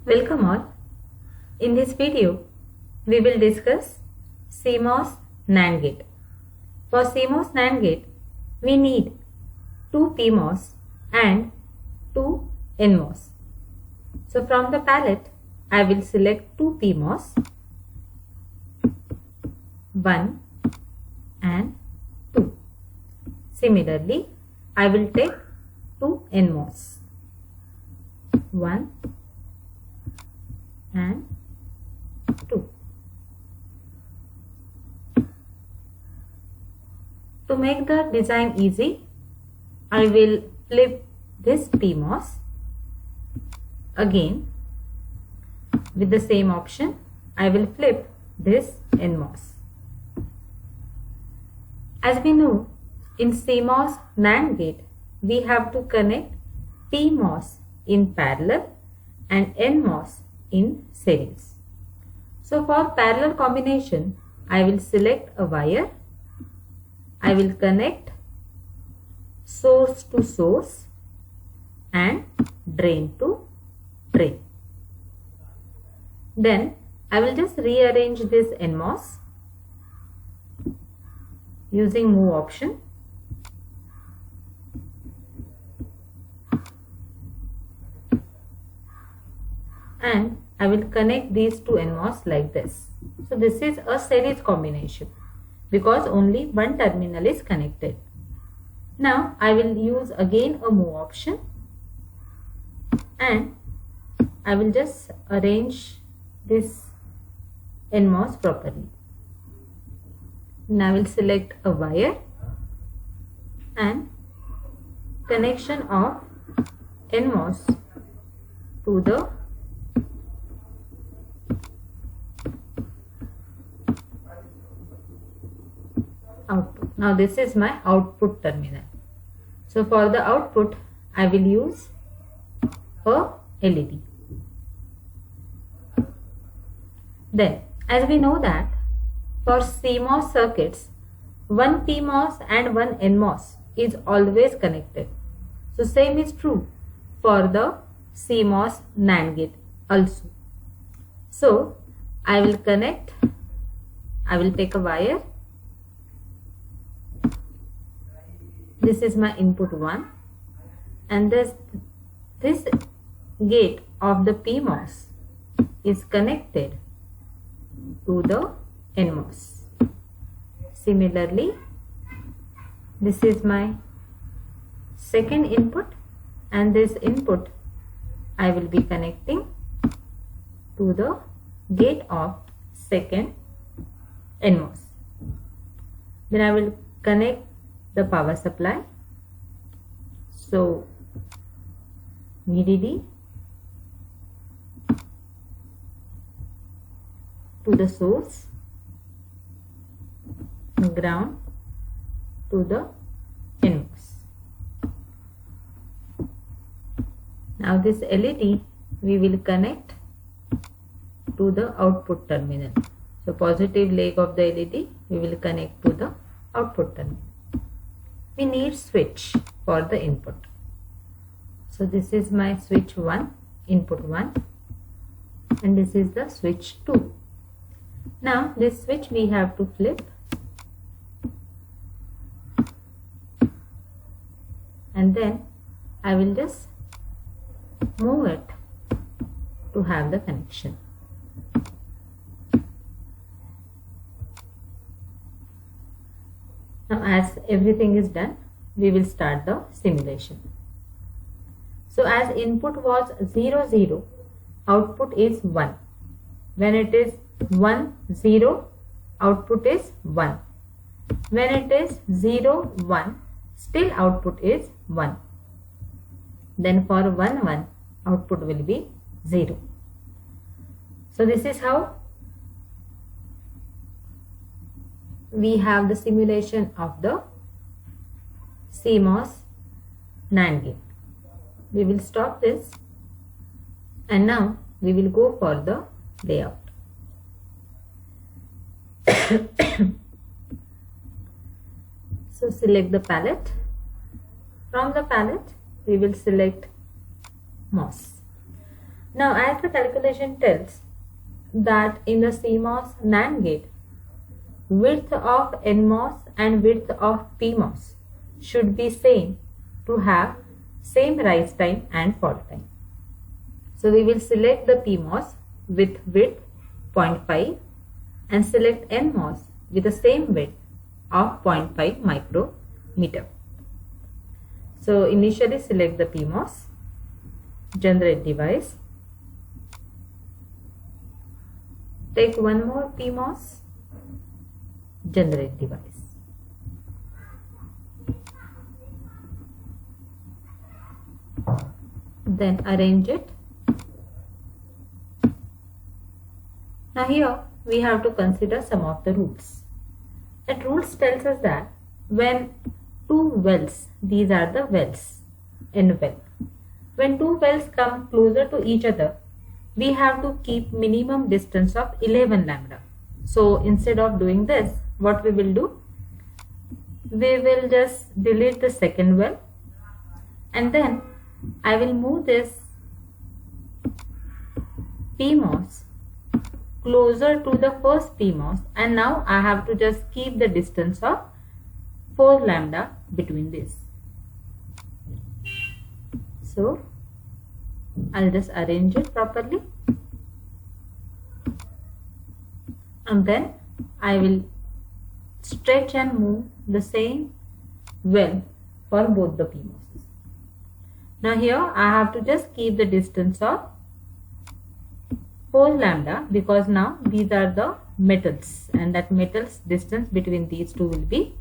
Welcome all. In this video, we will discuss CMOS NAND gate. For CMOS NAND gate, we need 2 PMOS and 2 NMOS. So from the palette, I will select 2 PMOS, 1 and 2. Similarly, I will take 2 NMOS, 1 and 2. To make the design easy, I will flip this PMOS again. With the same option, I will flip this NMOS. As we know, in CMOS NAND gate, we have to connect PMOS in parallel and NMOS in series. So for parallel combination, I will select a wire. I will connect source to source and drain to drain. Then I will just rearrange this NMOS using move option. And I will connect these two NMOS like this. So this is a series combination because only one terminal is connected. Now I will use again a move option and I will just arrange this NMOS properly. Now I will select a wire and connection of NMOS to the output. Now this is my output terminal. So for the output, I will use a LED. Then, as we know that for CMOS circuits, one PMOS and one NMOS is always connected. So same is true for the CMOS NAND gate also. So I will connect, I will take a wire. This is my input 1 and this gate of the PMOS is connected to the NMOS. Similarly, this is my second input and this input I will be connecting to the gate of second NMOS. Then I will connect the power supply. So VDD to the source, ground to the NMOS. Now this LED we will connect to the output terminal. So positive leg of the LED we will connect to the output terminal. We need switch for the input. So this is my switch 1, input 1, and this is the switch 2. Now this switch we have to flip and then I will just move it to have the connection. Now as everything is done, we will start the simulation. So as input was 0, 0, output is 1. When it is 1, 0, output is 1. When it is 0, 1, still output is 1. Then for 1, 1, output will be 0. So this is how we have the simulation of the CMOS NAND gate. We will stop this and now we will go for the layout. So select the palette. From the palette, we will select MOS. Now as the calculation tells that in the CMOS NAND gate, width of NMOS and width of PMOS should be same to have same rise time and fall time. So we will select the PMOS with width 0.5 and select NMOS with the same width of 0.5 micrometer. So initially select the PMOS, generate device, take one more PMOS, generate device. Then arrange it. Now here we have to consider some of the rules. That rules tells us that when two wells, these are the wells in well, when two wells come closer to each other, we have to keep minimum distance of 11 lambda. So instead of doing this, what we will do, we will just delete the second well, and then I will move this PMOS closer to the first PMOS, and now I have to just keep the distance of 4 lambda between this. So I'll just arrange it properly, and then I will stretch and move the same well for both the PMOSs. Now here I have to just keep the distance of 4 lambda because now these are the metals, and that metals distance between these two will be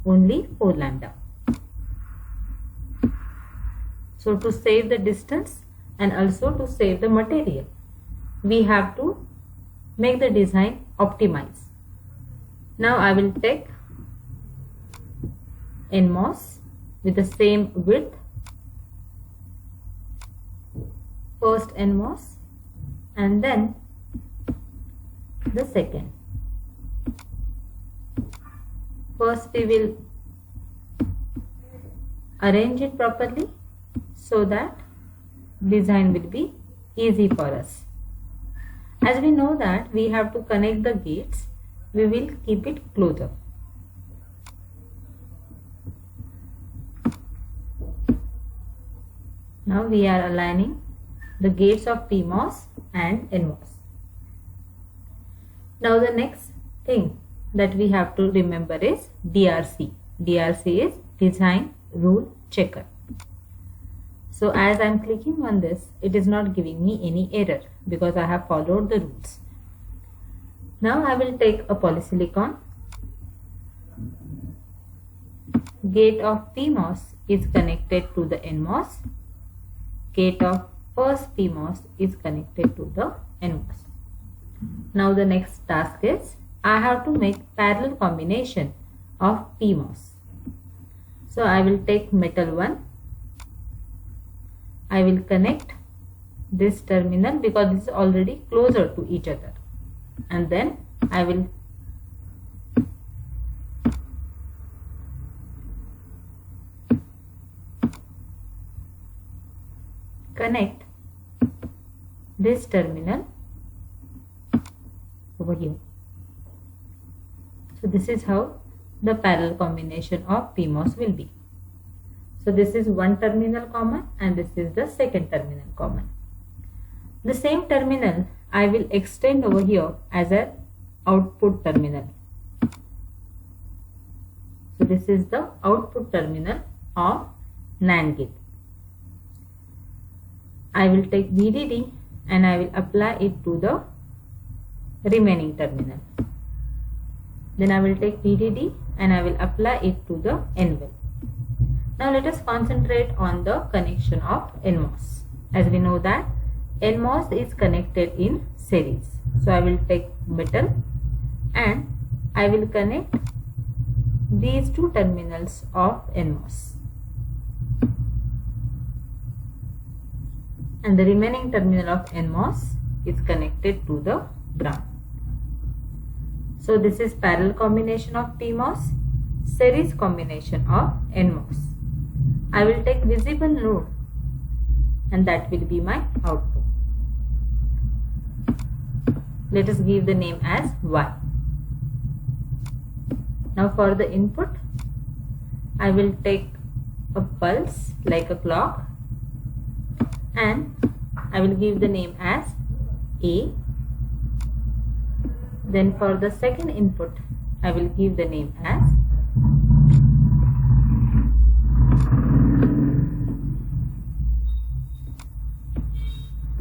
only 4 lambda. So to save the distance and also to save the material, we have to make the design optimize. Now I will take NMOS with the same width, first NMOS, and then the second. First we will arrange it properly so that design will be easy for us. As we know that we have to connect the gates, we will keep it closer. Now we are aligning the gates of PMOS and NMOS. Now the next thing that we have to remember is DRC. DRC is Design Rule Checker. So as I am clicking on this, it is not giving me any error because I have followed the rules. Now I will take a polysilicon. Gate of PMOS is connected to the NMOS. Gate of first PMOS is connected to the NMOS. Now the next task is I have to make parallel combination of PMOS. So I will take metal 1. I will connect this terminal because this is already closer to each other, and then I will connect this terminal over here. So this is how the parallel combination of PMOS will be. So this is one terminal common and this is the second terminal common. The same terminal I will extend over here as an output terminal. So this is the output terminal of NAND gate. I will take VDD and I will apply it to the remaining terminal. Then I will take VDD and I will apply it to the N well. Now let us concentrate on the connection of NMOS. As we know that NMOS is connected in series. So I will take metal and I will connect these two terminals of NMOS. And the remaining terminal of NMOS is connected to the ground. So this is parallel combination of PMOS, series combination of NMOS. I will take visible node and that will be my output. let us give the name as y. Now for the input, I will take a pulse like a clock and I will give the name as A. Then for the second input, I will give the name as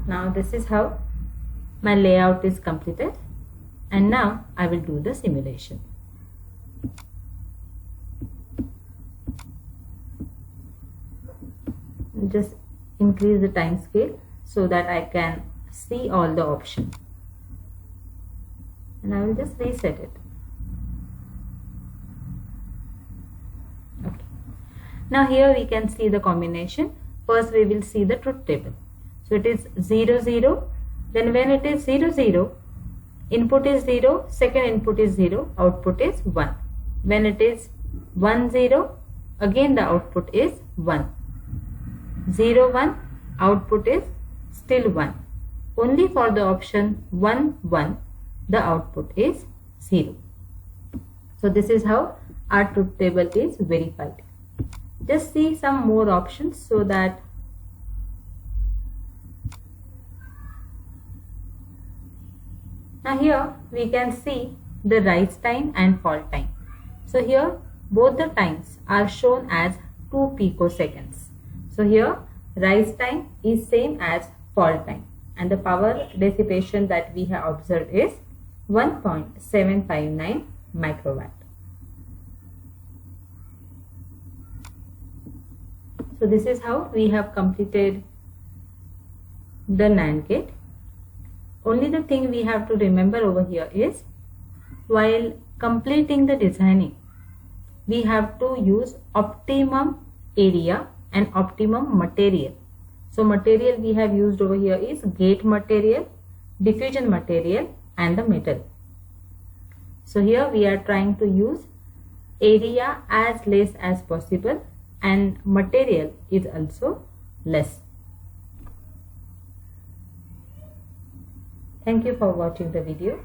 Now this is how my layout is completed, and now I will do the simulation. Just increase the time scale so that I can see all the options, and I will just reset it. Okay. Now here we can see the combination. First we will see the truth table. So it is 0 0. Then when it is 0 0, input is 0, second input is 0, output is 1. When it is 1 0, again the output is 1. 0 1, output is still 1. Only for the option 1 1, the output is 0. So this is how our truth table is verified. Just see some more options so that now here we can see the rise time and fall time. So here both the times are shown as 2 picoseconds. So here rise time is same as fall time, and the power dissipation that we have observed is 1.759 microwatt. So this is how we have completed the NAND gate. Only the thing we have to remember over here is, while completing the designing, we have to use optimum area and optimum material. So material we have used over here is gate material, diffusion material and the metal. So here we are trying to use area as less as possible and material is also less. Thank you for watching the video.